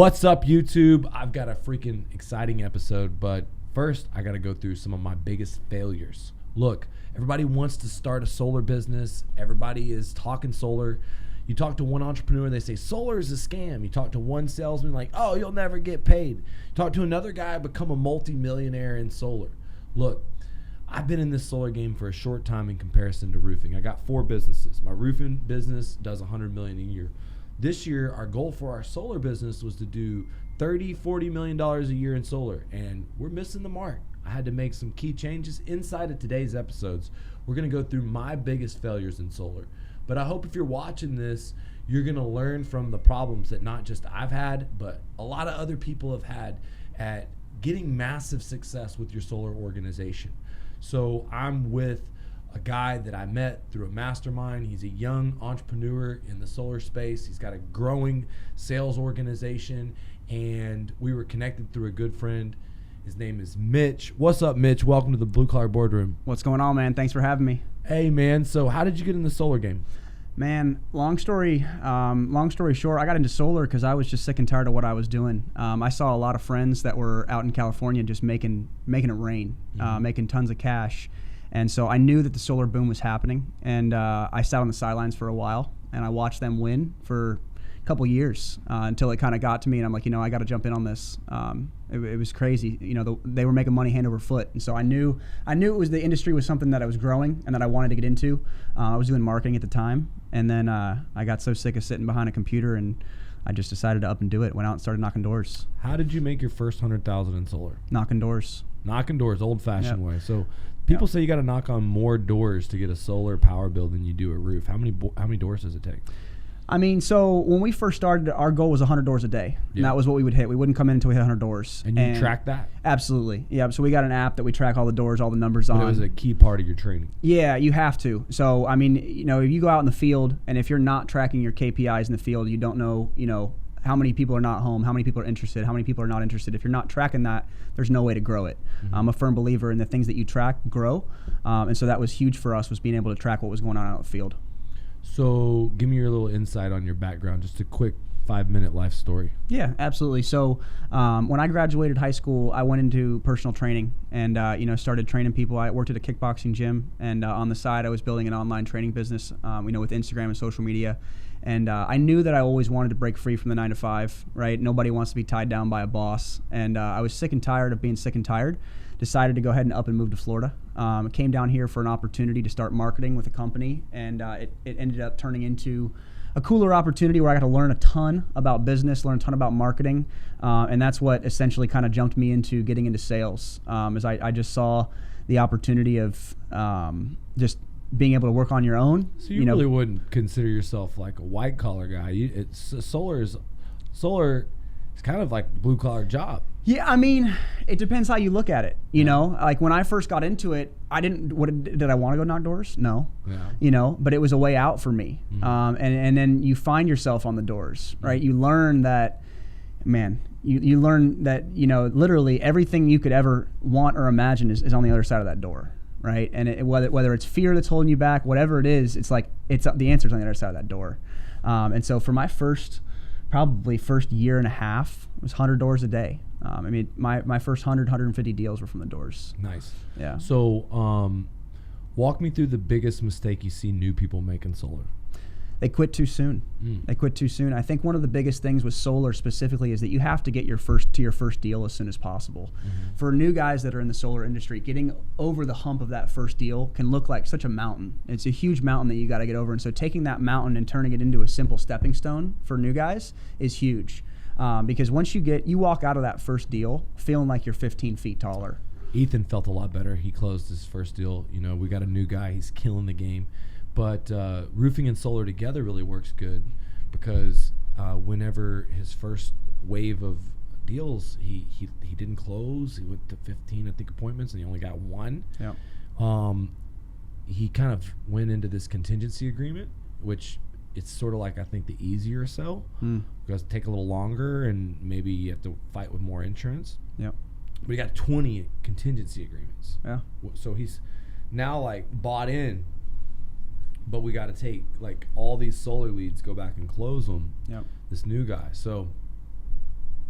What's up, YouTube? I've got a freaking exciting episode, but first I got to go through some of my biggest failures. Look, everybody wants to start a solar business. Everybody is talking solar. You talk to one entrepreneur, they say solar is a scam. You talk to one salesman, like, oh, you'll never get paid. You talk to another guy, become a multi-millionaire in solar. Look, I've been in this solar game for a short time in comparison to roofing. I got 4 businesses. My roofing business does $100 million a year. This year, our goal for our solar business was to do $30-40 million a year in solar, and we're missing the mark. I had to make some key changes. Inside of today's episodes, we're going to go through my biggest failures in solar. But I hope if you're watching this, you're going to learn from the problems that not just I've had, but a lot of other people have had at getting massive success with your solar organization. So I'm with a guy that I met through a mastermind. He's a young entrepreneur in the solar space. He's got a growing sales organization, and we were connected through a good friend. His name is Mitch. What's up, Mitch? Welcome to the Blue Collar Boardroom. What's going on, man? Thanks for having me. Hey, man. So how did you get in the solar game? Man, long story short, I got into solar because I was just sick and tired of what I was doing. I saw a lot of friends that were out in California just making it rain, making tons of cash. And so I knew that the solar boom was happening, and I sat on the sidelines for a while, and I watched them win for a couple years until it kind of got to me, and I'm like, I got to jump in on this. It was crazy. They were making money hand over foot, and so I knew it was the industry was something that I was growing and that I wanted to get into. I was doing marketing at the time, and then I got so sick of sitting behind a computer, and I just decided to up and do it. Went out and started knocking doors. How did you make your first $100,000 in solar? Knocking doors. Knocking doors, old-fashioned way. So people say you got to knock on more doors to get a solar power bill than you do a roof. How many doors does it take? I mean, so when we first started, our goal was 100 doors a day. Yeah. And that was what we would hit. We wouldn't come in until we hit 100 doors. And you track that? Absolutely. Yeah. So we got an app that we track all the doors, all the numbers on. It was a key part of your training. Yeah, you have to. So, I mean, if you go out in the field and if you're not tracking your KPIs in the field, you don't know, how many people are not home, how many people are interested, how many people are not interested. If you're not tracking that, there's no way to grow it. Mm-hmm. I'm a firm believer in the things that you track grow. And so that was huge for us, was being able to track what was going on out in the field. So give me your little insight on your background, just a quick 5-minute life story. Yeah, absolutely. So when I graduated high school, I went into personal training and, started training people. I worked at a kickboxing gym, and on the side, I was building an online training business, with Instagram and social media. And I knew that I always wanted to break free from the 9-to-5, right? Nobody wants to be tied down by a boss. And I was sick and tired of being sick and tired. Decided to go ahead and up and move to Florida. Came down here for an opportunity to start marketing with a company, and it ended up turning into a cooler opportunity where I got to learn a ton about business, learn a ton about marketing, and that's what essentially kind of jumped me into getting into sales, as I just saw the opportunity of just being able to work on your own. So you really wouldn't consider yourself like a white collar guy. Solar is kind of like a blue collar job. Yeah, I mean, it depends how you look at it. Like when I first got into it, did I want to go knock doors? No. Yeah. But it was a way out for me. Mm-hmm. And then you find yourself on the doors, right? Mm-hmm. You learn that, you learn that, literally everything you could ever want or imagine is on the other side of that door, right? And whether it's fear that's holding you back, whatever it is, it's like the answer's on the other side of that door. And so for my first year and a half, it was 100 doors a day. My first 150 deals were from the doors. Nice. Yeah. So walk me through the biggest mistake you see new people make in solar. They quit too soon. They quit too soon. I think one of the biggest things with solar specifically is that you have to get your first deal as soon as possible. Mm-hmm. For new guys that are in the solar industry, getting over the hump of that first deal can look like such a mountain. It's a huge mountain that you got to get over. And so taking that mountain and turning it into a simple stepping stone for new guys is huge. Because once you walk out of that first deal feeling like you're 15 feet taller. Ethan felt a lot better. He closed his first deal. We got a new guy. He's killing the game. But roofing and solar together really works good because whenever his first wave of deals, he didn't close. He went to 15, I think, appointments, and he only got 1. Yeah. He kind of went into this contingency agreement, which it's sort of like, I think, the easier sell because it take a little longer and maybe you have to fight with more insurance. Yep. But he got 20 contingency agreements. Yeah. So he's now like bought in. But we got to take like all these solar leads, go back and close them. Yep. This new guy. So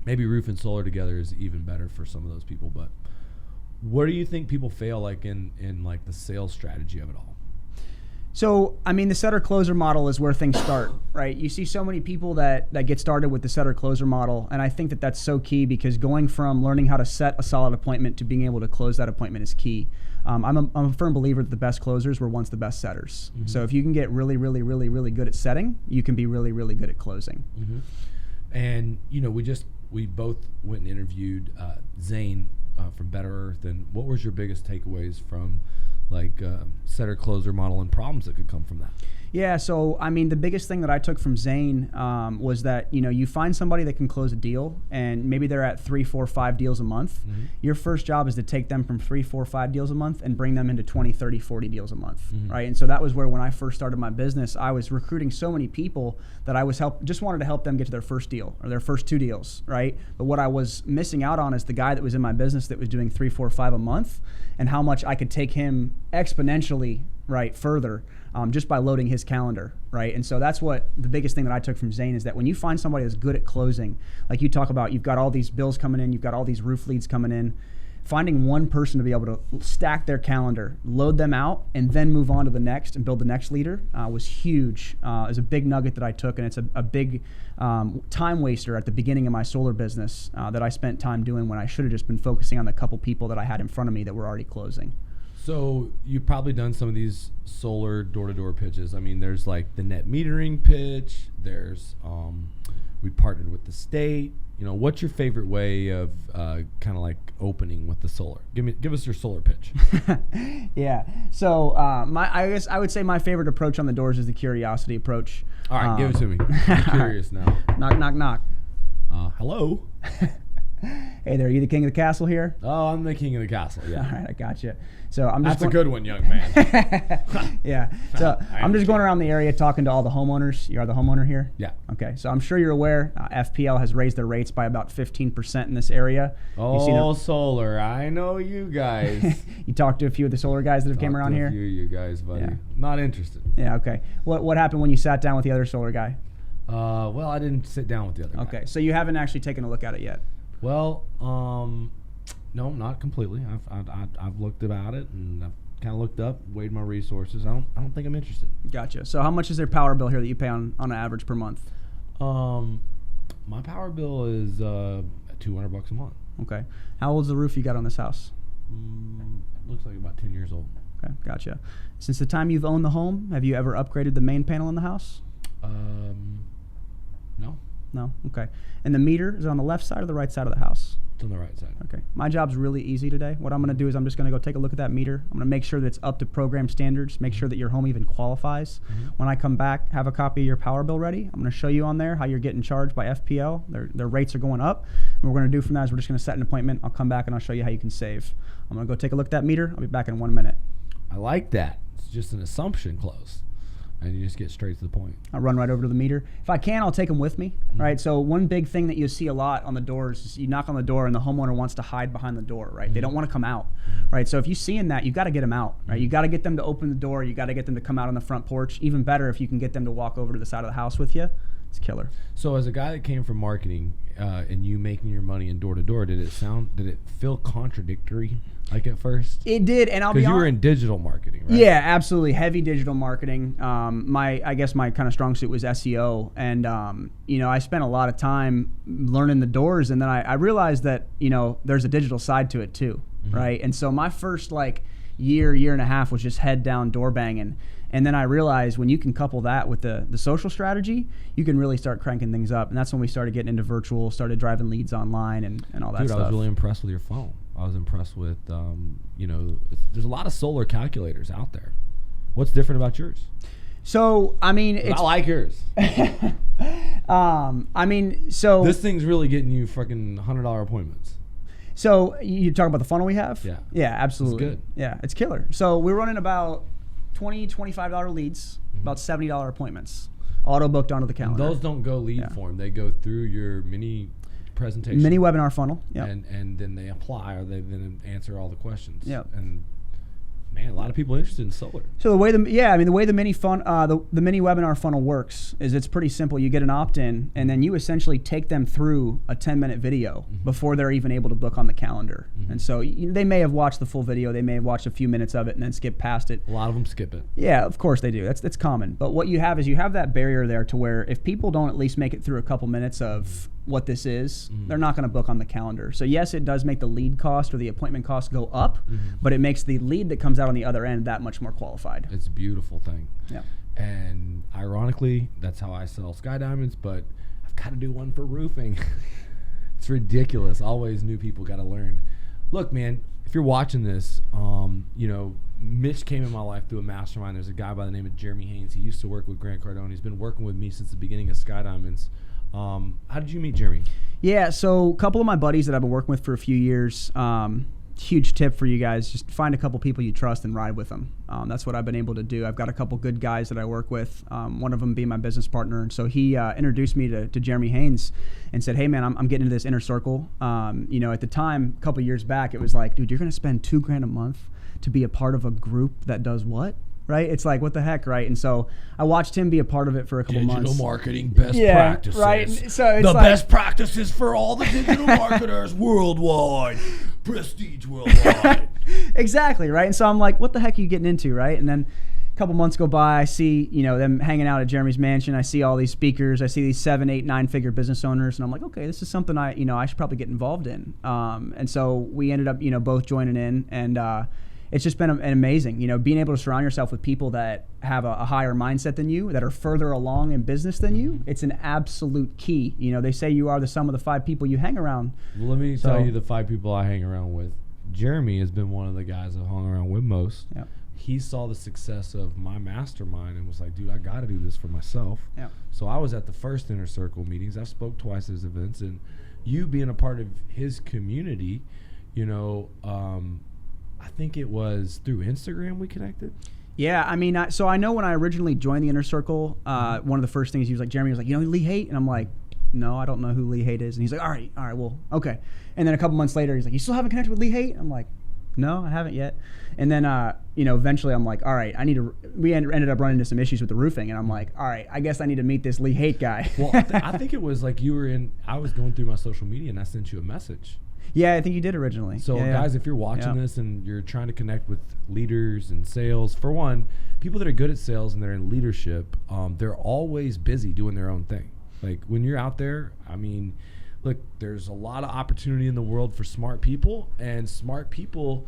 maybe roof and solar together is even better for some of those people. But where do you think people fail, like in like the sales strategy of it all? So, I mean, the setter closer model is where things start, right? You see so many people that get started with the setter closer model. And I think that that's so key, because going from learning how to set a solid appointment to being able to close that appointment is key. I'm a firm believer that the best closers were once the best setters. Mm-hmm. So if you can get really, really, really, really good at setting, you can be really, really good at closing. Mm-hmm. And, you know, we both went and interviewed Zane from Better Earth. And what was your biggest takeaways from like setter closer model and problems that could come from that? Yeah, so I mean, the biggest thing that I took from Zane was that, you know, you find somebody that can close a deal, and maybe they're at 3, 4, 5 deals a month. Mm-hmm. Your first job is to take them from 3, 4, 5 deals a month and bring them into 20, 30, 40 deals a month, mm-hmm. right? And so that was where, when I first started my business, I was recruiting so many people that I was just wanted to help them get to their first deal or their first 2 deals, right? But what I was missing out on is the guy that was in my business that was doing 3, 4, 5 a month, and how much I could take him exponentially, right, further. Just by loading his calendar, right? And so that's what the biggest thing that I took from Zane is that when you find somebody that's good at closing, like you talk about, you've got all these bills coming in, you've got all these roof leads coming in, finding one person to be able to stack their calendar, load them out, and then move on to the next and build the next leader was huge. It was a big nugget that I took, and it's a big time waster at the beginning of my solar business that I spent time doing when I should have just been focusing on the couple people that I had in front of me that were already closing. So you've probably done some of these solar door-to-door pitches. I mean, there's like the net metering pitch. There's we partnered with the state. You know, what's your favorite way of kind of like opening with the solar? Give us your solar pitch. Yeah. So I guess I would say my favorite approach on the doors is the curiosity approach. All right, give it to me. I'm curious now. Knock, knock, knock. Hello. Hey there, are you the king of the castle here? Oh, I'm the king of the castle, yeah. All right, I got you. So I'm just That's a good one, young man. Yeah. So I'm just going around the area talking to all the homeowners. You are the homeowner here? Yeah. Okay. So I'm sure you're aware FPL has raised their rates by about 15% in this area. Oh, solar. I know you guys. You talked to a few of the solar guys that have came around here? A few of you guys, buddy. Yeah. Not interested. Yeah, okay. What happened when you sat down with the other solar guy? Well, I didn't sit down with the other guy. Okay. So you haven't actually taken a look at it yet? Well, no, not completely. I've looked about it, and I've kind of looked up, weighed my resources. I don't think I'm interested. Gotcha. So how much is their power bill here that you pay on an average per month? My power bill is $200 a month. Okay. How old's the roof you got on this house? Looks like about 10 years old. Okay, gotcha. Since the time you've owned the home, have you ever upgraded the main panel in the house? No. No? Okay. And the meter is on the left side or the right side of the house? It's on the right side. Okay. My job's really easy today. What I'm going to do is I'm just going to go take a look at that meter. I'm going to make sure that it's up to program standards, make sure that your home even qualifies. Mm-hmm. When I come back, have a copy of your power bill ready. I'm going to show you on there how you're getting charged by FPL. Their rates are going up. And what we're going to do from that is we're just going to set an appointment. I'll come back and I'll show you how you can save. I'm going to go take a look at that meter. I'll be back in 1 minute. I like that. It's just an assumption close. And you just get straight to the point. I'll run right over to the meter. If I can, I'll take them with me, right? So one big thing that you see a lot on the doors is you knock on the door and the homeowner wants to hide behind the door, right? They don't want to come out, right? So if you see in that, you've got to get them out, right? You got to get them to open the door. You got to get them to come out on the front porch. Even better if you can get them to walk over to the side of the house with you. It's killer. So as a guy that came from marketing and you making your money in door to door, did it feel contradictory like at first? It did, and I'll be honest. Because you were in digital marketing, right? Yeah, absolutely. Heavy digital marketing. I guess my kind of strong suit was SEO, and I spent a lot of time learning the doors, and then I realized that there's a digital side to it too, right? And so my first year and a half was just head down door banging. And then I realized when you can couple that with the social strategy, you can really start cranking things up. And that's when we started getting into virtual, started driving leads online and all that stuff. Dude, I was really impressed with your phone. I was impressed with, there's a lot of solar calculators out there. What's different about yours? So, I like yours. This thing's really getting you fucking $100 appointments. So you talk about the funnel we have? Yeah. Yeah, absolutely. It's good. Yeah, it's killer. So we're running about $20, $25 leads, about $70 appointments, auto booked onto the calendar. Those don't go lead form. They go through your mini presentation. Mini webinar funnel. Yeah. And then they apply or they then answer all the questions. Yeah. And Man, a lot of people interested in solar. So the way the way the mini webinar funnel works is it's pretty simple. You get an opt-in, and then you essentially take them through a 10-minute video before they're even able to book on the calendar. And so they may have watched the full video, they may have watched a few minutes of it, and then skip past it. A lot of them skip it. Yeah, of course they do. That's common. But what you have is you have that barrier there to where if people don't at least make it through a couple minutes of what this is, they're not going to book on the calendar. So yes, it does make the lead cost or the appointment cost go up, but it makes the lead that comes out on the other end that much more qualified. It's a beautiful thing. Yeah. And ironically, that's how I sell Skydiamonds, but I've got to do one for roofing. It's ridiculous. Always new people got to learn. Look, man, if you're watching this, Mitch came in my life through a mastermind. There's a guy by the name of Jeremy Haynes. He used to work with Grant Cardone. He's been working with me since the beginning of Skydiamonds. How did you meet Jeremy? Yeah, so a couple of my buddies that I've been working with for a few years, huge tip for you guys, just find a couple people you trust and ride with them. That's what I've been able to do. I've got a couple good guys that I work with, one of them being my business partner. And so he introduced me to Jeremy Haynes and said, hey, man, I'm getting into this inner circle. At the time, a couple years back, it was like, dude, you're going to spend $2,000 a month to be a part of a group that does what? Right? It's like, what the heck, right? And so I watched him be a part of it for a couple months. Digital marketing best practices. Right. So it's the best practices for all the digital marketers worldwide. Prestige worldwide. Exactly, right? And so I'm like, what the heck are you getting into, right? And then a couple months go by, I see, them hanging out at Jeremy's mansion. I see all these speakers. I see these 7, 8, 9-figure business owners. And I'm like, okay, this is something I should probably get involved in. And so we ended up, both joining in, and it's just been amazing, being able to surround yourself with people that have a higher mindset than you, that are further along in business than you. It's an absolute key. They say you are the sum of the 5 people you hang around. Well, let me tell you the 5 people I hang around with. Jeremy has been one of the guys I've hung around with most. Yep. He saw the success of my mastermind and was like, dude, I got to do this for myself. Yep. So I was at the first Inner Circle meetings. I've spoke twice at his events. And you being a part of his community, I think it was through Instagram we connected. Yeah, I mean, so I know when I originally joined the Inner Circle, one of the first things Jeremy was like, Lee Haight? And I'm like, no, I don't know who Lee Haight is. And he's like, all right, well, okay. And then a couple months later, he's like, you still haven't connected with Lee Haight? I'm like, no, I haven't yet. And then, eventually I'm like, all right, we ended up running into some issues with the roofing. And I'm like, all right, I guess I need to meet this Lee Haight guy. Well, I think it was like I was going through my social media and I sent you a message. Yeah, I think you did originally. So guys, if you're watching this and you're trying to connect with leaders in sales, for one, people that are good at sales and they're in leadership, they're always busy doing their own thing. Like when you're out there, I mean, look, there's a lot of opportunity in the world for smart people, and smart people,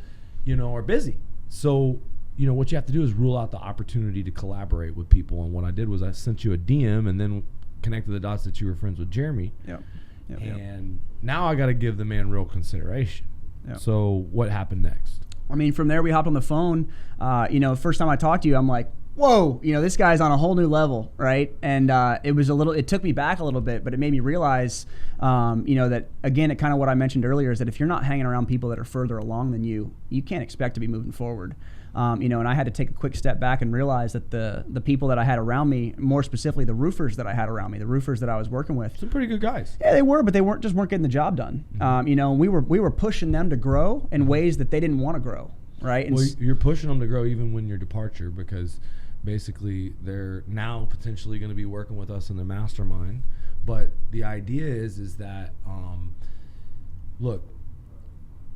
are busy. So, what you have to do is rule out the opportunity to collaborate with people. And what I did was I sent you a DM and then connected the dots that you were friends with Jeremy. Yep. And now I got to give the man real consideration. Yep. so what happened next? I mean, from there we hopped on the phone. First time I talked to you, I'm like, whoa, this guy's on a whole new level, right? And it took me back a little bit, but it made me realize, that again, it kind of what I mentioned earlier is that if you're not hanging around people that are further along than you can't expect to be moving forward. And I had to take a quick step back and realize that the people that I had around me, more specifically the roofers that I had around me, the roofers that I was working with, some pretty good guys. Yeah, they were, but they weren't getting the job done. We were pushing them to grow in ways that they didn't want to grow, right? And you're pushing them to grow even when your departure, because basically they're now potentially going to be working with us in the mastermind. But the idea is that, look,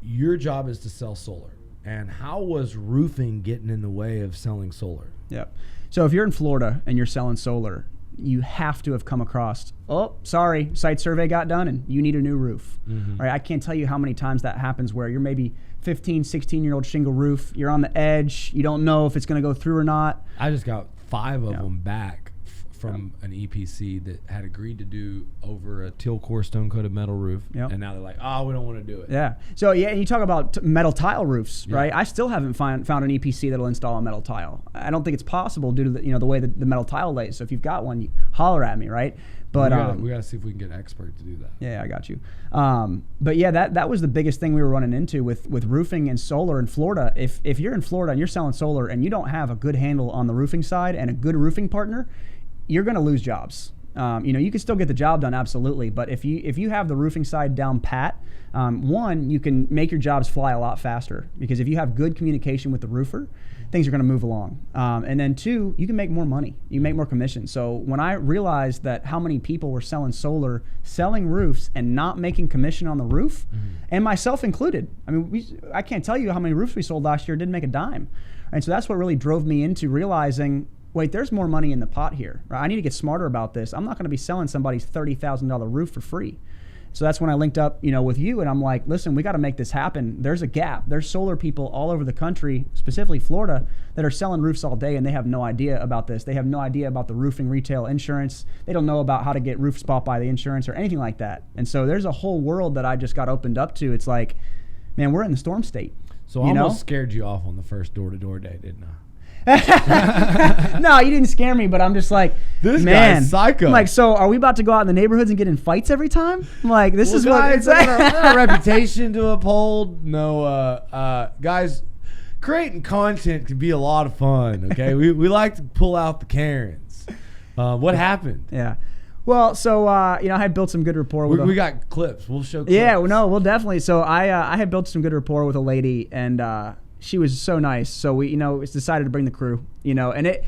your job is to sell solar. And how was roofing getting in the way of selling solar? Yep. So if you're in Florida and you're selling solar, you have to have come across, oh, sorry, site survey got done and you need a new roof. Mm-hmm. Right? I can't tell you how many times that happens where you're maybe 15, 16-year-old shingle roof, you're on the edge, you don't know if it's going to go through or not. I just got 5 of them back from an EPC that had agreed to do over a teal core stone coated metal roof, and now they're like, oh, we don't want to do it. Yeah. So and you talk about metal tile roofs, right? I still haven't found an EPC that'll install a metal tile. I don't think it's possible due to the way the metal tile lays. So if you've got one, you holler at me, right? But we gotta see if we can get an expert to do that. Yeah, I got you. But yeah, that was the biggest thing we were running into with roofing and solar in Florida. If you're in Florida and you're selling solar and you don't have a good handle on the roofing side and a good roofing partner, you're going to lose jobs. You can still get the job done, absolutely. But if you have the roofing side down pat, one, you can make your jobs fly a lot faster, because if you have good communication with the roofer, things are going to move along. And then two, you can make more money. You make more commission. So when I realized that how many people were selling solar, selling roofs, and not making commission on the roof, and myself included. I mean, I can't tell you how many roofs we sold last year, didn't make a dime. And so that's what really drove me into realizing, wait, there's more money in the pot here. Right? I need to get smarter about this. I'm not going to be selling somebody's $30,000 roof for free. So that's when I linked up, with you, and I'm like, listen, we got to make this happen. There's a gap. There's solar people all over the country, specifically Florida, that are selling roofs all day, and they have no idea about this. They have no idea about the roofing retail insurance. They don't know about how to get roofs bought by the insurance or anything like that. And so there's a whole world that I just got opened up to. It's like, man, we're in the storm state. So I almost scared you off on the first door-to-door day, didn't I? No, you didn't scare me, but I'm just like, this man, guy's psycho. I'm like, so are we about to go out in the neighborhoods and get in fights every time? I'm like, this is what it's like. A reputation to uphold. No, guys, creating content can be a lot of fun. Okay, we like to pull out the Karens. What happened? Yeah. Well, so I had built some good rapport with. We got clips. We'll show clips. Yeah, no, we'll definitely. So I had built some good rapport with a lady, and she was so nice. So we, decided to bring the crew, and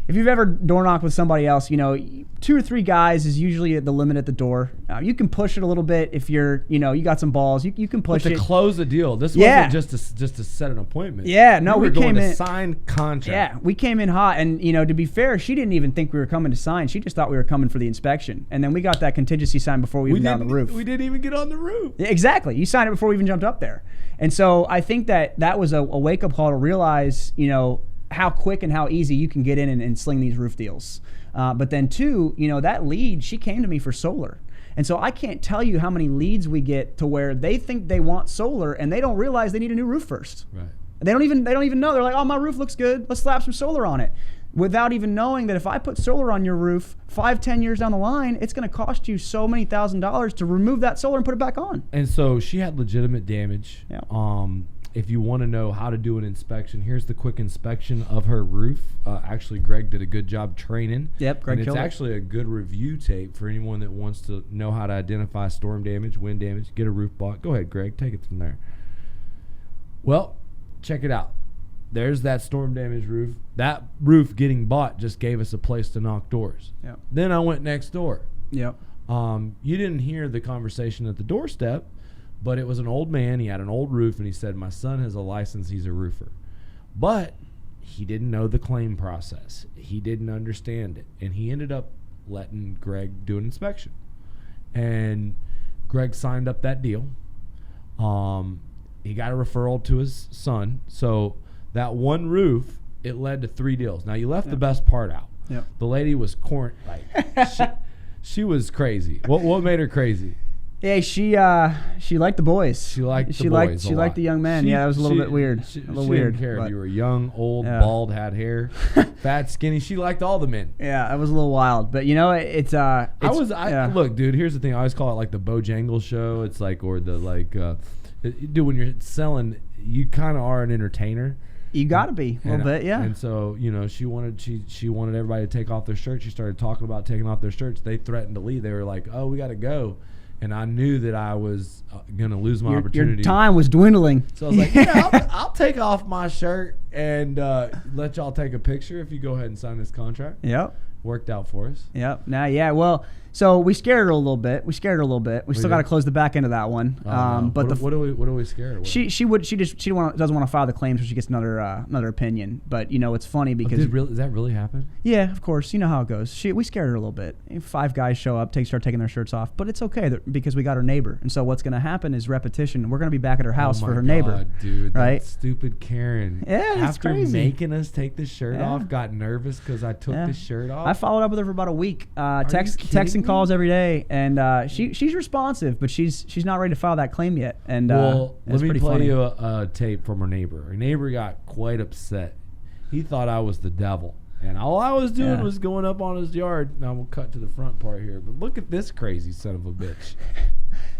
if you've ever door knocked with somebody else, 2 or 3 guys is usually the limit at the door. You can push it a little bit if you're, you got some balls. You can push it. But to close a deal, this wasn't just to set an appointment. Yeah, no, we came in. Sign contract. Yeah, we came in hot, and to be fair, she didn't even think we were coming to sign. She just thought we were coming for the inspection, and then we got that contingency sign before we even got on the roof. We didn't even get on the roof. Yeah, exactly. You signed it before we even jumped up there, and so I think that was a wake up call to realize, how quick and how easy you can get in and sling these roof deals. But then two, that lead, she came to me for solar. And so I can't tell you how many leads we get to where they think they want solar and they don't realize they need a new roof first. Right. They don't even know. They're like, oh, my roof looks good. Let's slap some solar on it. Without even knowing that if I put solar on your roof 5-10 years down the line, it's going to cost you so many $1,000s to remove that solar and put it back on. And so she had legitimate damage. Yeah. If you want to know how to do an inspection, here's the quick inspection of her roof. Actually, Greg did a good job training. Yep, Greg and killed it. It's actually a good review tape for anyone that wants to know how to identify storm damage, wind damage, get a roof bought. Go ahead, Greg, take it from there. Well, check it out. There's that storm damaged roof. That roof getting bought just gave us a place to knock doors. Yep. Then I went next door. Yep. You didn't hear the conversation at the doorstep, but it was an old man. He had an old roof, and he said, my son has a license. He's a roofer. But he didn't know the claim process. He didn't understand it. And he ended up letting Greg do an inspection. And Greg signed up that deal. He got a referral to his son. So that one roof, it led to 3 deals. Now, you left the best part out. Yep. The lady was she was crazy. What made her crazy? Yeah, she liked the boys. She liked the young men. Yeah, it was a little bit weird. She didn't care if you were young, old, bald, had hair, fat, skinny. She liked all the men. Yeah, it was a little wild, but look, dude. Here's the thing. I always call it like the Bojangles show. It's like, or the dude, when you're selling, you kind of are an entertainer. You got to be a little bit, yeah. And so, she wanted everybody to take off their shirts. She started talking about taking off their shirts. They threatened to leave. They were like, "Oh, we got to go." And I knew that I was going to lose my opportunity. Your time was dwindling. So I was like, yeah, I'll take off my shirt and let y'all take a picture if you go ahead and sign this contract. Yep. Worked out for us. Yep. Now, yeah, well, so we scared her a little bit. We still got to close the back end of that one. No. But what are we scared of? She doesn't want to file the claims when she gets another opinion. But it's funny because does that really happen? Yeah, of course. You know how it goes. We scared her a little bit. 5 guys show up, start taking their shirts off, but it's okay because we got her neighbor. And so what's going to happen is repetition. We're going to be back at her house for her neighbor. Dude, right? That stupid Karen. Yeah, it's crazy. After making us take the shirt off, got nervous because I took the shirt off. I followed up with her for about a week. Texting calls every day, and she's responsive, but she's not ready to file that claim yet. And let me play you a tape from her neighbor. Her neighbor got quite upset. He thought I was the devil, and all I was doing was going up on his yard. Now we'll cut to the front part here, but look at this crazy son of a bitch.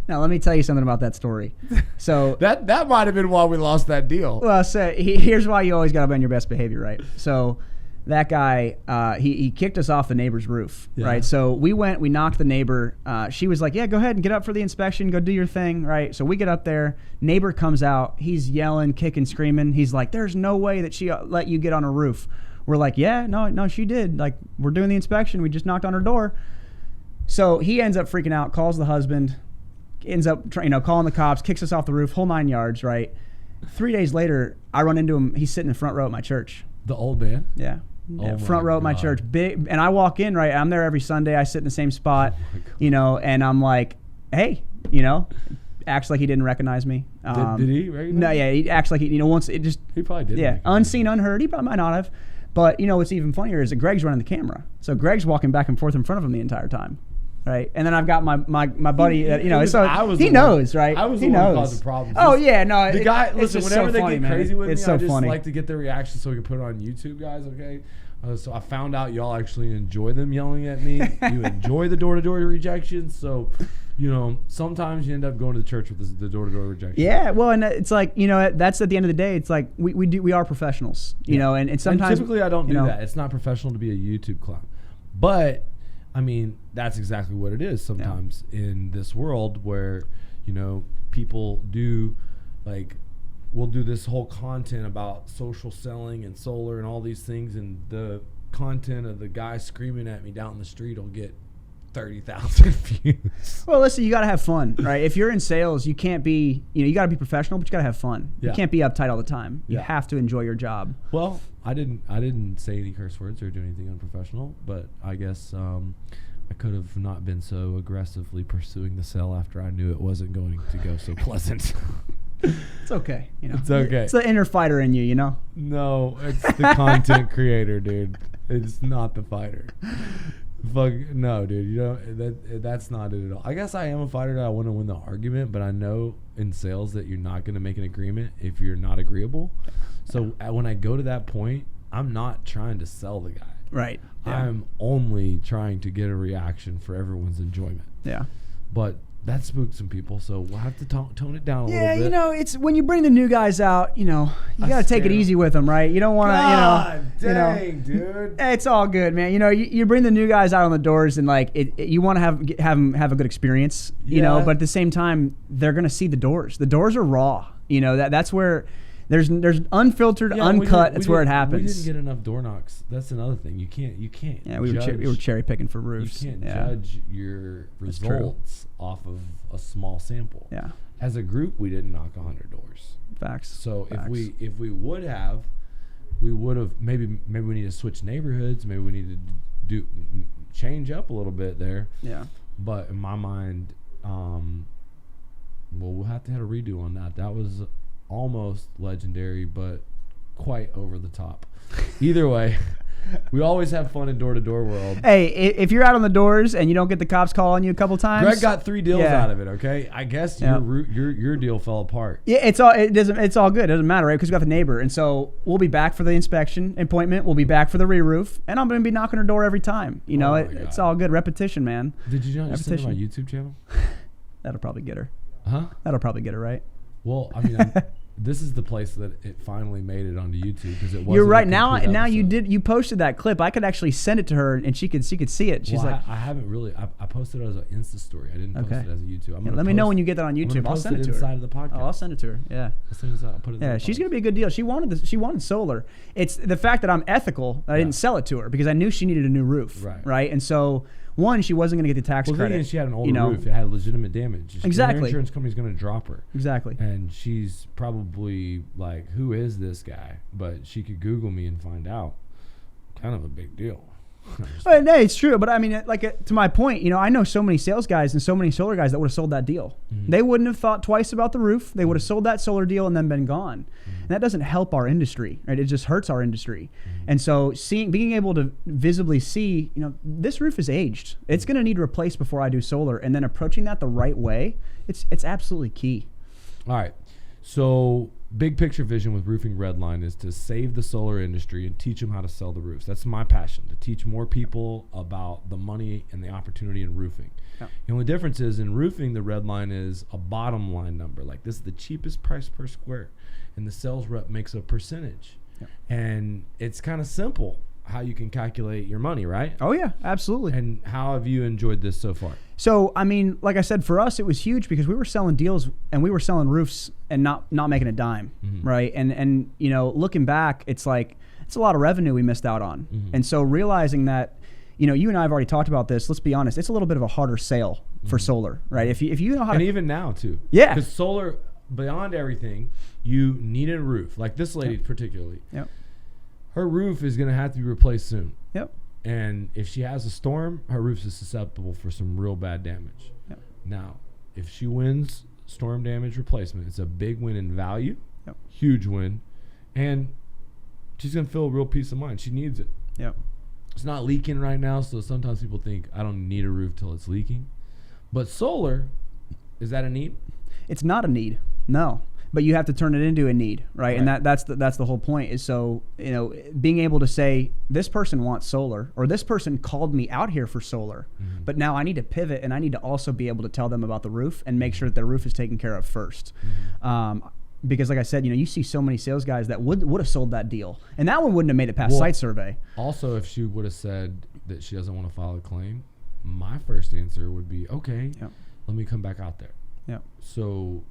Now let me tell you something about that story. So that might have been why we lost that deal. Well, so here's why you always got to be on your best behavior, right? So that guy, he kicked us off the neighbor's roof, Yeah. right? So we knocked the neighbor. She was like, yeah, go ahead and get up for the inspection. Go do your thing, right? So we get up there. Neighbor comes out. He's yelling, kicking, screaming. He's like, there's no way that she let you get on her roof. We're like, yeah, no, she did. Like, we're doing the inspection. We just knocked on her door. So he ends up freaking out, calls the husband, ends up calling the cops, kicks us off the roof, whole 9 yards, right? 3 days later, I run into him. He's sitting in the front row at my church. The old man? Yeah. Oh front row at my God. church. Big, and I walk in, right? I'm there every Sunday. I sit in the same spot, and I'm like, hey, acts like he didn't recognize me. Did he recognize No, you? yeah, he acts like once it just. He probably did. Yeah, unseen, unheard. He probably might not have. But, what's even funnier is that Greg's running the camera. So Greg's walking back and forth in front of him the entire time. Right, and then I've got my buddy. He knows, right? I was he the one knows. who caused the problems. Oh yeah, no. The guy. It's Listen, just whenever so they funny, get man. crazy with It's me, so I just funny. like to get their reaction so we can put it on YouTube, guys. Okay. So I found out y'all actually enjoy them yelling at me. You enjoy the door-to-door rejection. So, sometimes you end up going to the church with the door-to-door rejection. Yeah, well, and it's like that's at the end of the day. It's like we are professionals, and sometimes And typically I don't do that. It's not professional to be a YouTube clown, but I mean that's exactly what it is sometimes in this world where people do we'll do this whole content about social selling and solar and all these things, and the content of the guy screaming at me down the street will get 30,000 views. Well, listen, you got to have fun, right? If you're in sales, you can't be, you got to be professional, but you got to have fun. Yeah. You can't be uptight all the time. You Yeah. have to enjoy your job. Well, I didn't say any curse words or do anything unprofessional, but I guess I could have not been so aggressively pursuing the sale after I knew it wasn't going to go so pleasant. It's okay. It's okay. It's the inner fighter in you, No, it's the content creator, dude. It's not the fighter. Fuck no, dude. That's not it at all. I guess I am a fighter. That I want to win the argument, but I know in sales that you're not going to make an agreement if you're not agreeable. So when I go to that point, I'm not trying to sell the guy. Right. Yeah. I'm only trying to get a reaction for everyone's enjoyment. Yeah. But that spooked some people, so we'll have to tone it down a little bit. Yeah, it's when you bring the new guys out, you got to take it easy with them, right? You don't want to, God dang, dude. It's all good, man. You bring the new guys out on the doors and you want to have them have a good experience, but at the same time, they're going to see the doors. The doors are raw. That's where there's unfiltered, uncut. That's where it happens. We didn't get enough door knocks. That's another thing. You can't. Yeah, we were cherry picking for roofs. You can't judge your results off of a small sample. Yeah. As a group, we didn't knock 100 doors. Facts. So Facts. if we would have, we would have maybe we need to switch neighborhoods. Maybe we need to change up a little bit there. Yeah. But in my mind, we'll have to have a redo on that. That was almost legendary, but quite over the top. Either way, we always have fun in door-to-door world. Hey, if you're out on the doors and you don't get the cops calling you a couple times, Greg got 3 deals out of it. Okay, I guess your deal fell apart. Yeah, it's all good. It doesn't matter, right? Because we got the neighbor, and so we'll be back for the inspection appointment. We'll be back for the re-roof, and I'm going to be knocking her door every time. It's all good repetition, man. Did you not send her my YouTube channel? That'll probably get her. Huh? That'll probably get her, right? Well, I mean, this is the place that it finally made it onto YouTube because it was. You're right. Now you posted that clip. I could actually send it to her and she could see it. She's like, I haven't really. I posted it as an Insta story. I didn't post it as a YouTube. Let me know when you get that on YouTube. I'll send it to her. Inside of the podcast. Oh, I'll send it to her. Yeah. As soon as I put it. Yeah, she's gonna be a good deal. She wanted solar. It's the fact that I'm ethical that I didn't sell it to her because I knew she needed a new roof. Right. And so. One, she wasn't going to get the tax credit. Well, she had an older roof. It had legitimate damage. Exactly. Her insurance company's going to drop her. Exactly. And she's probably like, who is this guy? But she could Google me and find out. Kind of a big deal. Well, no, it's true. But I mean, to my point, I know so many sales guys and so many solar guys that would have sold that deal. Mm-hmm. They wouldn't have thought twice about the roof. They would have sold that solar deal and then been gone. Mm-hmm. And that doesn't help our industry, right? It just hurts our industry. Mm-hmm. And so being able to visibly see, this roof is aged. It's going to need replaced before I do solar. And then approaching that the right way, it's absolutely key. All right. So big picture vision with Roofing Redline is to save the solar industry and teach them how to sell the roofs. That's my passion, to teach more people about the money and the opportunity in roofing. Yeah. The only difference is in roofing, the red line is a bottom line number. Like this is the cheapest price per square. And the sales rep makes a percentage. Yeah. And it's kind of simple. how you can calculate your money, right? Oh yeah, absolutely. And how have you enjoyed this so far? So, I mean, like I said, for us, it was huge because we were selling deals and we were selling roofs and not making a dime, right? And you know, looking back, it's like, it's a lot of revenue we missed out on. And so realizing that, you know, you and I have already talked about this, let's be honest, it's a little bit of a harder sale for solar, right? If you know how and to... even now too. Yeah. Because solar, beyond everything, you need a roof. Like this lady particularly. Yep. Her roof is going to have to be replaced soon. Yep. And if she has a storm, her roof is susceptible for some real bad damage. Yep. Now, if she wins storm damage replacement, it's a big win in value, Yep. huge win, and she's going to feel a real peace of mind. She needs it. Yep. It's not leaking right now, so sometimes people think, I don't need a roof till it's leaking. But solar, is that a need? It's not a need, no. But you have to turn it into a need, right? And that's the whole point is, so, you know, being able to say, this person wants solar, or this person called me out here for solar, but now I need to pivot and I need to also be able to tell them about the roof and make sure that their roof is taken care of first. Because like I said, you know, you see so many sales guys that would have sold that deal, and that one wouldn't have made it past site survey. Also, if she would have said that she doesn't want to file a claim, my first answer would be, okay, let me come back out there. Yeah. So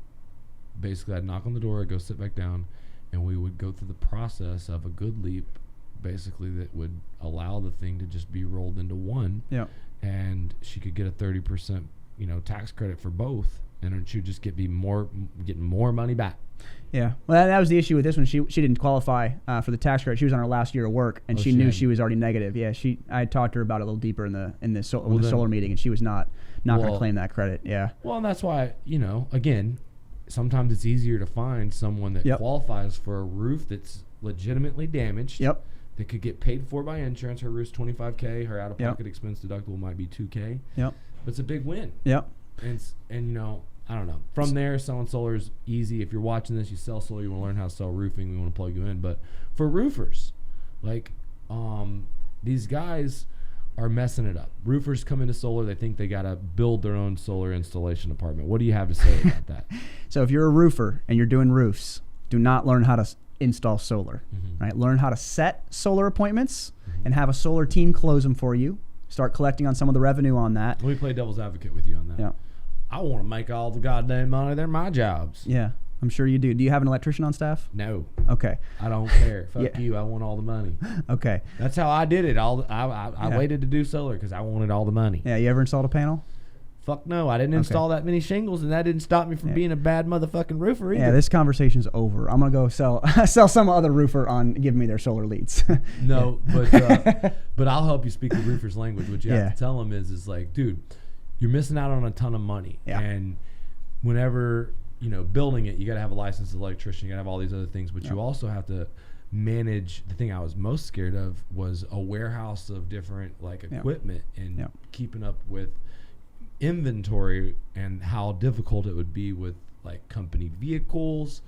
basically, I'd knock on the door, I'd go sit back down, and we would go through the process of a good leap, basically, that would allow the thing to just be rolled into one. Yeah. And she could get a 30%, you know, tax credit for both, and then she would just getting more money back. Yeah. Well, that was the issue with this one. She didn't qualify for the tax credit. She was on her last year of work, and she knew she was already negative. Yeah. I talked to her about it a little deeper in the solar meeting, and she was not going to claim that credit. Yeah. Well, and that's why, you know, again, sometimes it's easier to find someone that qualifies for a roof that's legitimately damaged. Yep. That could get paid for by insurance. Her roof's $25K. Her out-of-pocket expense deductible might be $2K. Yep. But it's a big win. Yep. And you know, I don't know. From there, selling solar is easy. If you're watching this, you sell solar, you want to learn how to sell roofing, we want to plug you in. But for roofers, like these guys are messing it up. Roofers come into solar, they think they got to build their own solar installation department. What do you have to say about that? So if you're a roofer and you're doing roofs, do not learn how to install solar, right? Learn how to set solar appointments and have a solar team close them for you. Start collecting on some of the revenue on that. Let me play devil's advocate with you on that. Yeah. I want to make all the goddamn money. They're my jobs. Yeah, I'm sure you do. Do you have an electrician on staff? No. Okay. I don't care. Fuck you. I want all the money. Okay. That's how I did it. I waited to do solar because I wanted all the money. Yeah. You ever installed a panel? Fuck no. I didn't install that many shingles, and that didn't stop me from being a bad motherfucking roofer either. Yeah, this conversation's over. I'm going to go sell some other roofer on giving me their solar leads. No, but I'll help you speak the roofer's language. What you have to tell them is like, dude, you're missing out on a ton of money. Yeah. And whenever, you know, building it, you got to have a licensed electrician. You got to have all these other things, but you also have to manage. The thing I was most scared of was a warehouse of different like equipment and keeping up with inventory and how difficult it would be with like company vehicles,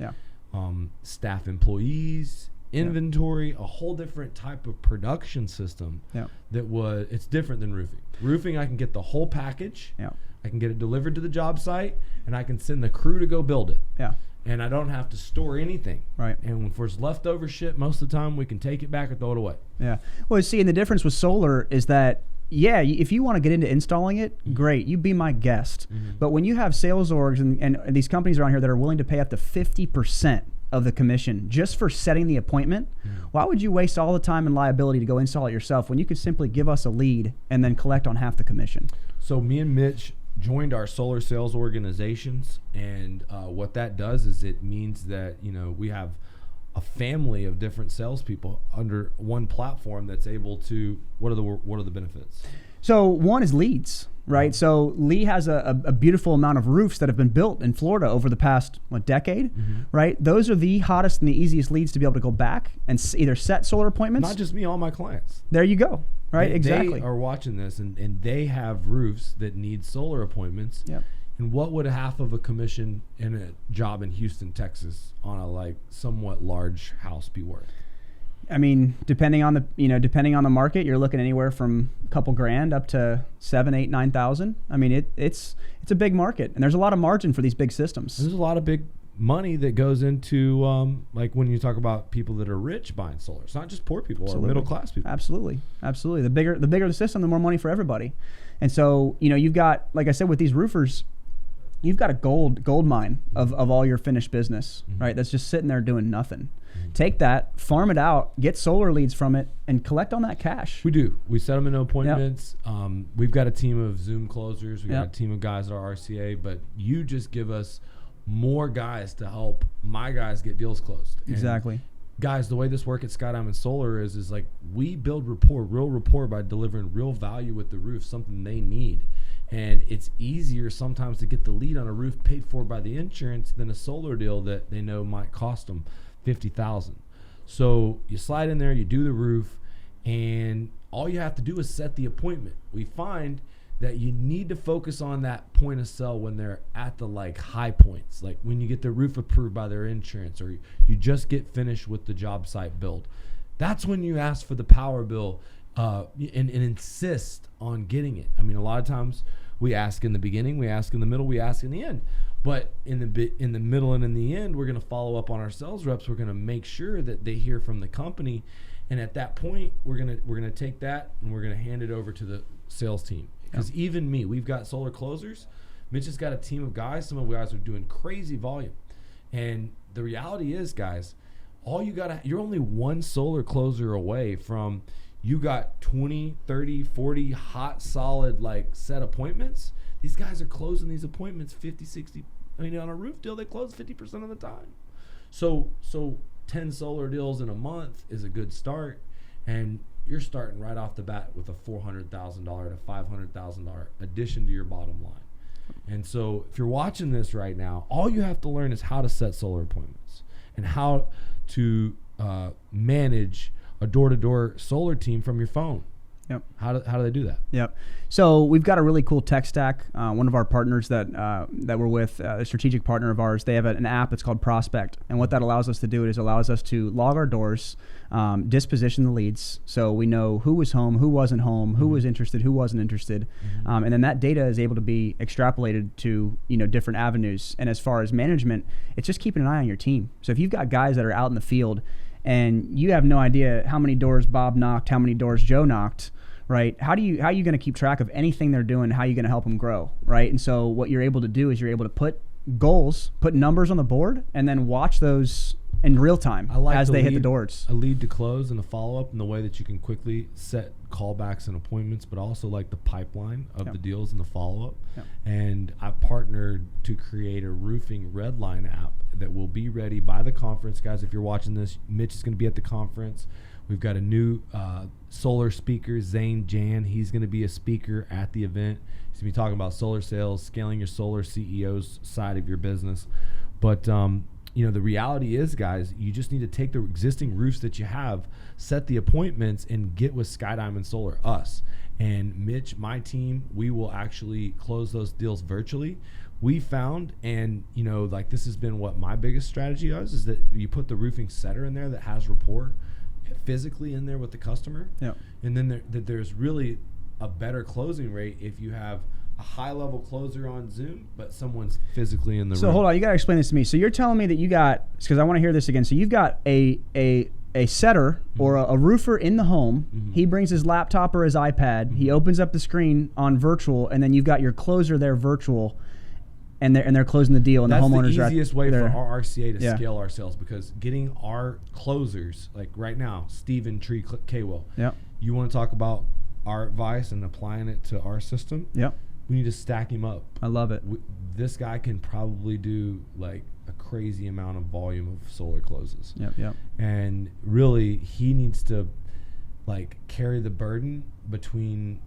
staff employees, inventory, a whole different type of production system it's different than roofing. Roofing, I can get the whole package. I can get it delivered to the job site, and I can send the crew to go build it. And I don't have to store anything. Right. And if there's leftover shit, most of the time we can take it back or throw it away. Yeah. Well, see, and the difference with solar is that, if you want to get into installing it, great. You be my guest. But when you have sales orgs and these companies around here that are willing to pay up to 50% of the commission just for setting the appointment, why would you waste all the time and liability to go install it yourself when you could simply give us a lead and then collect on half the commission? So me and Mitch joined our solar sales organizations, and what that does is it means that, you know, we have a family of different salespeople under one platform that's able to. What are the benefits? So one is leads, right? So Lee has a beautiful amount of roofs that have been built in Florida over the past decade, right? Those are the hottest and the easiest leads to be able to go back and either set solar appointments. Not just me, all my clients. There you go, right? Exactly. They are watching this, and they have roofs that need solar appointments. Yep. And what would half of a commission in a job in Houston, Texas, on a like somewhat large house be worth? I mean, depending on the market, you're looking anywhere from a couple grand up to 7, 8, 9,000. I mean, it's a big market, and there's a lot of margin for these big systems. There's a lot of big money that goes into like when you talk about people that are rich buying solar. It's not just poor people or middle class people. Absolutely. The bigger the system, the more money for everybody. And so, you've got, like I said, with these roofers, you've got a gold mine of all your finished business, right? That's just sitting there doing nothing. Take that, farm it out, get solar leads from it, and collect on that cash. We do. We set them into appointments. We've got a team of Zoom closers. We've got a team of guys at our RCA, but you just give us more guys to help my guys get deals closed. Exactly. And guys, the way this work at Skydiamond Solar is like we build real rapport by delivering real value with the roof, something they need. And it's easier sometimes to get the lead on a roof paid for by the insurance than a solar deal that they know might cost them $50,000. So you slide in there, you do the roof, and all you have to do is set the appointment. We find that you need to focus on that point of sale when they're at the like high points, like when you get the roof approved by their insurance or you just get finished with the job site build. That's when you ask for the power bill and insist on getting it. I mean, a lot of times we ask in the beginning, we ask in the middle, we ask in the end. But in the middle and in the end, we're going to follow up on our sales reps. We're going to make sure that they hear from the company, and at that point, we're gonna take that and we're going to hand it over to the sales team. Because even me, we've got solar closers. Mitch has got a team of guys. Some of the guys are doing crazy volume, and the reality is, guys, you're only one solar closer away from. You got 20, 30, 40 hot, solid, like set appointments. These guys are closing these appointments 50, 60. I mean, on a roof deal, they close 50% of the time. So 10 solar deals in a month is a good start. And you're starting right off the bat with a $400,000 to $500,000 addition to your bottom line. And so if you're watching this right now, all you have to learn is how to set solar appointments and how to manage a door-to-door solar team from your phone. Yep. How do they do that? Yep. So we've got a really cool tech stack. One of our partners that we're with, a strategic partner of ours, they have an app that's called Prospect. And what that allows us to do is allows us to log our doors, disposition the leads. So we know who was home, who wasn't home, who was interested, who wasn't interested. And then that data is able to be extrapolated to, different avenues. And as far as management, it's just keeping an eye on your team. So if you've got guys that are out in the field and you have no idea how many doors Bob knocked, how many doors Joe knocked, right? How are you going to keep track of anything they're doing? How are you going to help them grow, right? And so what you're able to do is you're able to put goals, put numbers on the board, and then watch those in real time as they hit the doors. A lead to close and a follow-up in the way that you can quickly set callbacks and appointments, but also like the pipeline of the deals and the follow-up. And I partnered to create a roofing redline app that will be ready by the conference. Guys, if you're watching this, Mitch is going to be at the conference. We've got a new solar speaker, Zane Jan. He's going to be a speaker at the event. He's going to be talking about solar sales, scaling your solar CEO's side of your business. But, the reality is, guys, you just need to take the existing roofs that you have, set the appointments, and get with Skydiamond Solar, us. And Mitch, my team, we will actually close those deals virtually. We found, and this has been what my biggest strategy is that you put the roofing setter in there that has rapport physically in there with the customer. And then there's really a better closing rate if you have a high level closer on Zoom, but someone's physically in the room. So hold on, you got to explain this to me. So you're telling me that you got, because I want to hear this again. So you've got a setter or a roofer in the home. He brings his laptop or his iPad. He opens up the screen on virtual, and then you've got your closer there virtual. And they're closing the deal, and that's the homeowners the easiest way for our RCA to scale our sales, because getting our closers, like right now, Stephen Tree Kwell. You want to talk about our advice and applying it to our system? We need to stack him up. I love it. This guy can probably do like a crazy amount of volume of solar closes. And really, he needs to like carry the burden between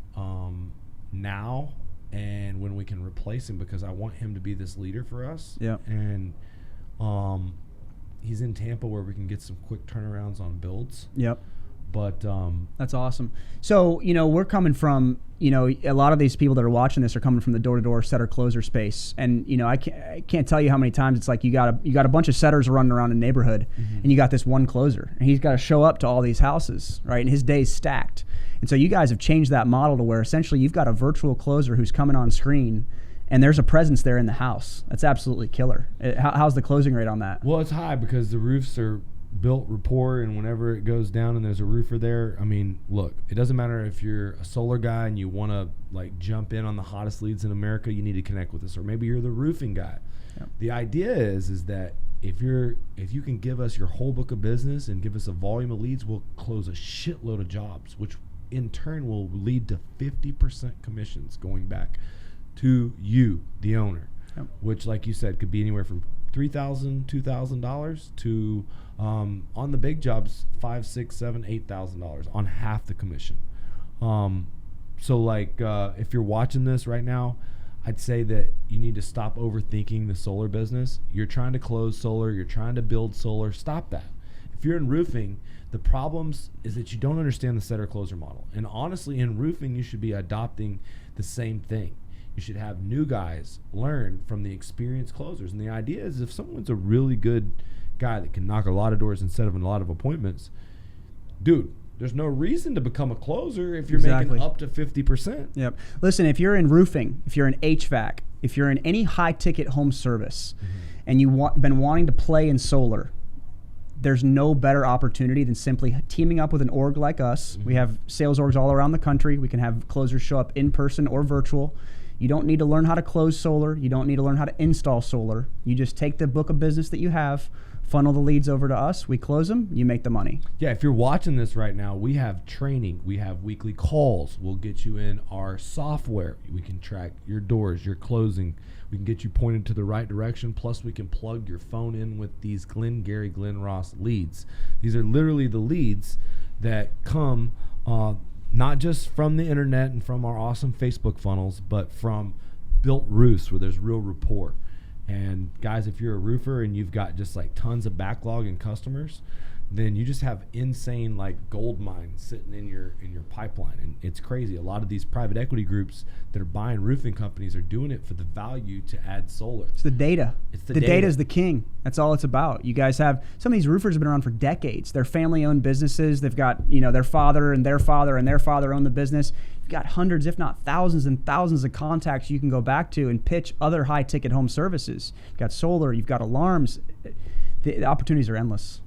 now and when we can replace him, because I want him to be this leader for us. And he's in Tampa where we can get some quick turnarounds on builds. But that's awesome. So we're coming from a lot of these people that are watching this are coming from the door-to-door setter closer space, and I can't tell you how many times it's like you got a bunch of setters running around a neighborhood, and you got this one closer, and he's got to show up to all these houses, right? And his day's stacked. And so you guys have changed that model to where essentially you've got a virtual closer who's coming on screen, and there's a presence there in the house. That's absolutely killer. How's the closing rate on that? Well, it's high because the roofs are built rapport, and whenever it goes down and there's a roofer there, I mean, look, it doesn't matter if you're a solar guy and you want to like jump in on the hottest leads in America, you need to connect with us. Or maybe you're the roofing guy. Yep. The idea is that if you can give us your whole book of business and give us a volume of leads, we'll close a shitload of jobs, which in turn will lead to 50% commissions going back to you, the owner. Yep. Which, like you said, could be anywhere from $3,000, $2,000 to on the big jobs, $5,000, $6,000, $7,000, $8,000 on half the commission. So like if you're watching this right now, I'd say that you need to stop overthinking the solar business. You're trying to close solar, you're trying to build solar. Stop that. If you're in roofing, the problems is that you don't understand the setter closer model. And honestly, in roofing, you should be adopting the same thing. You should have new guys learn from the experienced closers. And the idea is if someone's a really good guy that can knock a lot of doors instead of a lot of appointments, dude, there's no reason to become a closer if you're making up to 50%. Yep. Listen, if you're in roofing, if you're in HVAC, if you're in any high-ticket home service, and you've been wanting to play in solar, there's no better opportunity than simply teaming up with an org like us. We have sales orgs all around the country. We can have closers show up in person or virtual. You don't need to learn how to close solar. You don't need to learn how to install solar. You just take the book of business that you have, funnel the leads over to us, we close them, you make the money. Yeah, if you're watching this right now, we have training, we have weekly calls, we'll get you in our software, we can track your doors, your closing, we can get you pointed to the right direction, plus we can plug your phone in with these Glenn Gary, Glenn Ross leads. These are literally the leads that come not just from the internet and from our awesome Facebook funnels, but from built roofs where there's real rapport. And guys, if you're a roofer and you've got just like tons of backlog and customers, then you just have insane like gold mines sitting in your pipeline. And it's crazy. A lot of these private equity groups that are buying roofing companies are doing it for the value to add solar. It's the data. The data is the king. That's all it's about. You guys have, some of these roofers have been around for decades. They're family-owned businesses. They've got, their father and their father and their father own the business. You've got hundreds, if not thousands and thousands of contacts you can go back to and pitch other high-ticket home services. You've got solar. You've got alarms. The opportunities are endless.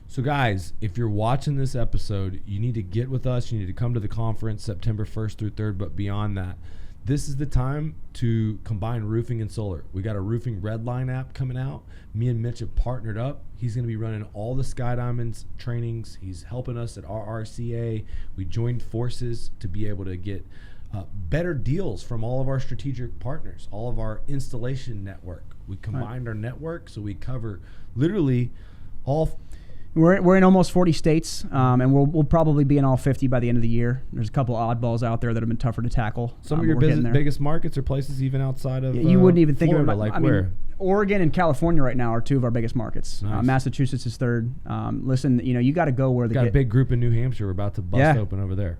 So guys, if you're watching this episode, you need to get with us. You need to come to the conference September 1st through 3rd, but beyond that, this is the time to combine roofing and solar. We got a roofing Redline app coming out. Me and Mitch have partnered up. He's going to be running all the Skydiamonds trainings. He's helping us at RRCA. We joined forces to be able to get better deals from all of our strategic partners, all of our installation network. We combined our network, so we cover literally all. We're in almost 40 states, and we'll probably be in all 50 by the end of the year. There's a couple oddballs out there that have been tougher to tackle. Some of your biggest markets are places even outside of you wouldn't even think Florida, of it. Like where? Oregon and California right now are two of our biggest markets. Nice. Massachusetts is third. Listen, you got to go where the got a big group in New Hampshire. We're about to bust open over there.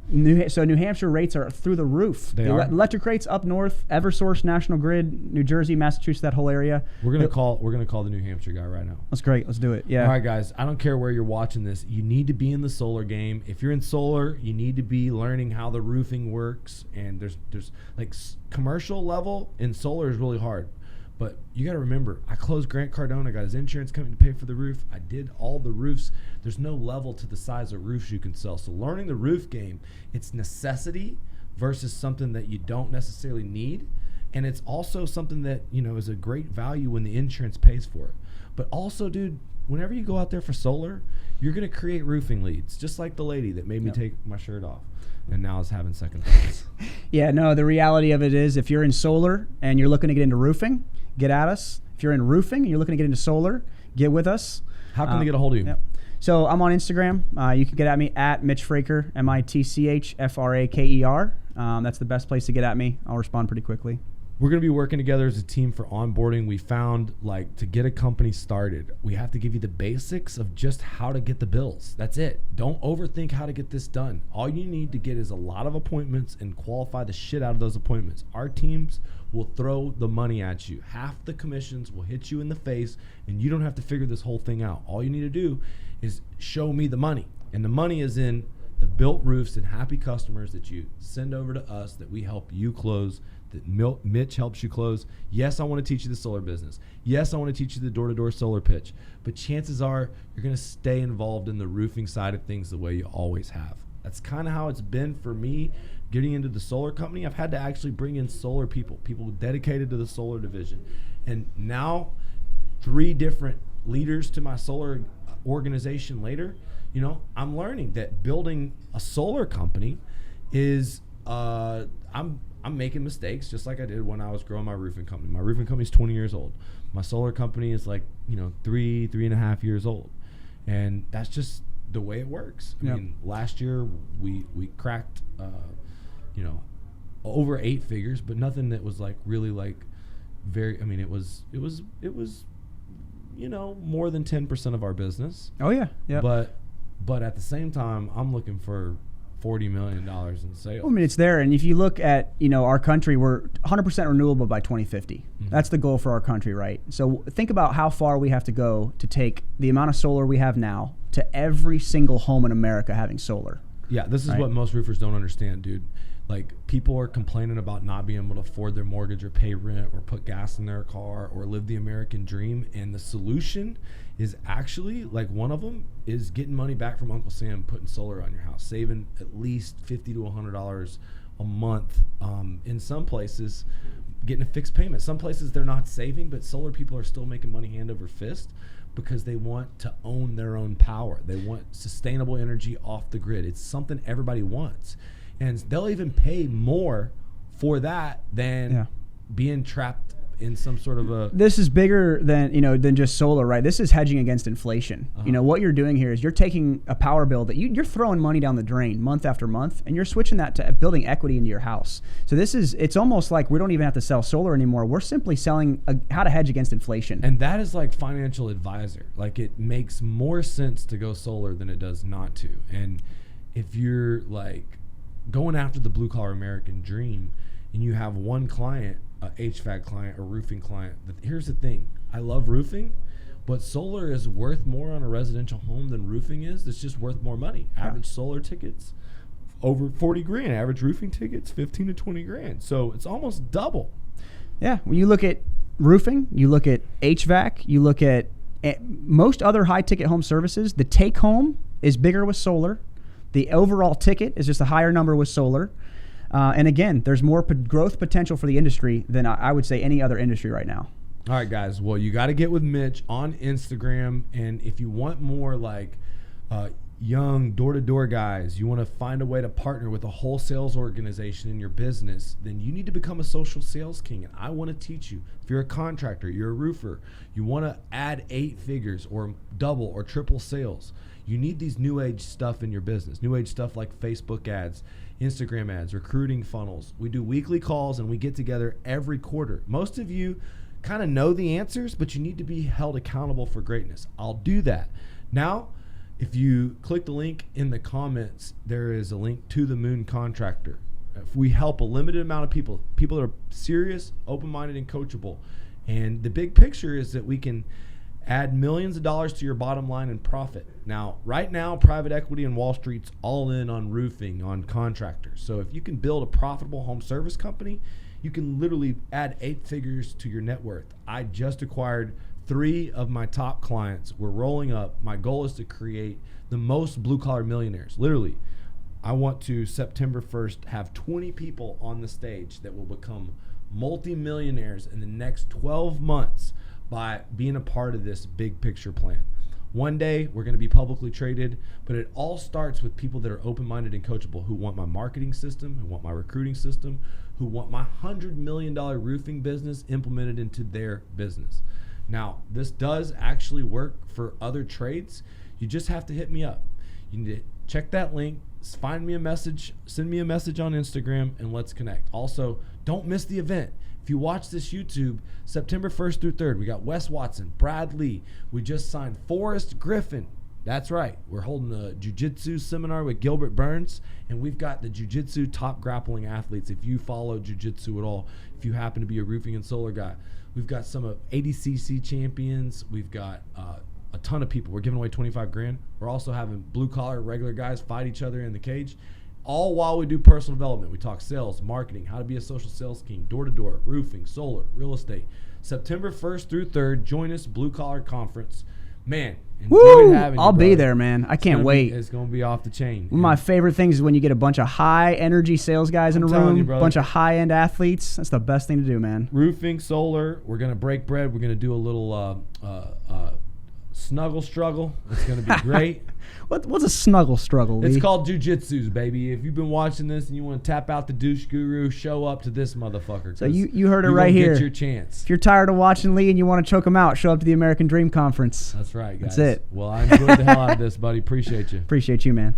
So New Hampshire rates are through the roof. They are. Electric rates up north, EverSource, National Grid, New Jersey, Massachusetts, that whole area. We're gonna call the New Hampshire guy right now. That's great. Let's do it. Yeah. All right, guys. I don't care where you're watching this. You need to be in the solar game. If you're in solar, you need to be learning how the roofing works. And there's like commercial level in solar is really hard. But you got to remember, I closed Grant Cardone. I got his insurance coming to pay for the roof. I did all the roofs. There's no level to the size of roofs you can sell. So learning the roof game, it's necessity versus something that you don't necessarily need. And it's also something that, is a great value when the insurance pays for it. But also, dude, whenever you go out there for solar, you're going to create roofing leads, just like the lady that made me take my shirt off and now is having second thoughts. Yeah, no, the reality of it is if you're in solar and you're looking to get into roofing, get at us. If you're in roofing and you're looking to get into solar, get with us. How can they get a hold of you? Yep. So I'm on Instagram. You can get at me at Mitch Fraker, MITCHFRAKER. That's the best place to get at me. I'll respond pretty quickly. We're going to be working together as a team for onboarding. We found to get a company started, we have to give you the basics of just how to get the bills. That's it. Don't overthink how to get this done. All you need to get is a lot of appointments and qualify the shit out of those appointments. Our teams will throw the money at you. Half the commissions will hit you in the face, and you don't have to figure this whole thing out. All you need to do is show me the money. And the money is in the built roofs and happy customers that you send over to us that we help you close that Mitch helps you close. Yes, I want to teach you the solar business. Yes, I want to teach you the door-to-door solar pitch. But chances are you're going to stay involved in the roofing side of things the way you always have. That's kind of how it's been for me getting into the solar company. I've had to actually bring in solar people dedicated to the solar division. And now 3 different leaders to my solar organization later, you know, I'm learning that building a solar company is I'm making mistakes just like I did when I was growing my roofing company. My roofing company is 20 years old. My solar company is like, you know, 3.5 years old. And that's just the way it works. I mean, last year we cracked, you know, over 8 figures, but nothing that was like really like very, I mean, it was, you know, more than 10% of our business. Oh yeah. Yeah. But at the same time, I'm looking for $40 million in sales. Well, I mean, it's there. And if you look at, you know, our country, we're 100% renewable by 2050. Mm-hmm. That's the goal for our country, right? So think about how far we have to go to take the amount of solar we have now to every single home in America having solar. Yeah, this is what most roofers don't understand, dude. Like, people are complaining about not being able to afford their mortgage or pay rent or put gas in their car or live the American dream. And the solution is actually, like, one of them is getting money back from Uncle Sam, putting solar on your house, saving at least $50 to $100 a month. In some places, getting a fixed payment. Some places they're not saving, but solar people are still making money hand over fist because they want to own their own power. They want sustainable energy off the grid. It's something everybody wants. And they'll even pay more for that than being trapped in some sort of a... This is bigger than, you know, than just solar, right? This is hedging against inflation. You know, what you're doing here is you're taking a power bill that you're throwing money down the drain month after month, and you're switching that to building equity into your house. So this is, it's almost like we don't even have to sell solar anymore. We're simply selling how to hedge against inflation. And that is like financial advisor. Like, it makes more sense to go solar than it does not to. And if you're like going after the blue collar American dream and you have one client, a HVAC client, a roofing client, here's the thing. I love roofing, but solar is worth more on a residential home than roofing is. It's just worth more money. Average solar tickets over 40 grand. Average roofing tickets 15 to 20 grand. So it's almost double. Yeah. When you look at roofing, you look at HVAC, you look at most other high ticket home services, the take home is bigger with solar. The overall ticket is just a higher number with solar. And again, there's more growth potential for the industry than I would say any other industry right now. All right, guys. Well, you got to get with Mitch on Instagram. And if you want more like young door-to-door guys, you want to find a way to partner with a whole sales organization in your business, then you need to become a social sales king. And I want to teach you. If you're a contractor, you're a roofer, you want to add 8 figures or double or triple sales, you need these new age stuff in your business. New age stuff like Facebook ads, Instagram ads, recruiting funnels. We do weekly calls and we get together every quarter. Most of you kind of know the answers, but you need to be held accountable for greatness. I'll do that. Now, if you click the link in the comments, there is a link to the Moon Contractor. If we help a limited amount of people that are serious, open-minded, and coachable. And the big picture is that we can add millions of dollars to your bottom line and profit. Now, right now, private equity and Wall Street's all in on roofing, on contractors. So if you can build a profitable home service company, you can literally add 8 figures to your net worth. I just acquired 3 of my top clients. We're rolling up. My goal is to create the most blue-collar millionaires. Literally, I want to, September 1st, have 20 people on the stage that will become multi-millionaires in the next 12 months by being a part of this big picture plan. One day we're going to be publicly traded, but it all starts with people that are open-minded and coachable, who want my marketing system, who want my recruiting system, who want my $100 million roofing business implemented into their business. Now, this does actually work for other trades. You just have to hit me up. You need to check that link, find me a message, send me a message on Instagram, and let's connect. Also, don't miss the event. If you watch this YouTube, September 1st through 3rd, we got Wes Watson, Brad Lee. We just signed Forrest Griffin. That's right. We're holding a jiu-jitsu seminar with Gilbert Burns, and we've got the jiu-jitsu top grappling athletes. If you follow jiu-jitsu at all, if you happen to be a roofing and solar guy, we've got some of ADCC champions. We've got a ton of people. We're giving away 25 grand. We're also having blue-collar, regular guys fight each other in the cage. all while we do personal development. We talk sales, marketing, how to be a social sales king, door-to-door, roofing, solar, real estate. September 1st through 3rd, join us, Blue Collar Conference. Man, enjoyed having you, I'll be brother. there, man. I can't wait. It's going to be off the chain. One of my favorite things is when you get a bunch of high-energy sales guys in a telling room, you, a brother. bunch of high-end athletes. That's the best thing to do, man. Roofing, solar, we're going to break bread. We're going to do a little snuggle struggle. It's going to be great. What's a snuggle struggle, Lee? It's called jujitsu, baby. If you've been watching this and you want to tap out the douche guru, show up to this motherfucker. So you heard it right here. Get your chance. If you're tired of watching Lee and you want to choke him out, show up to the American Dream Conference. That's right, guys. That's it. Well, I enjoyed the hell out of this, buddy. Appreciate you. Appreciate you, man.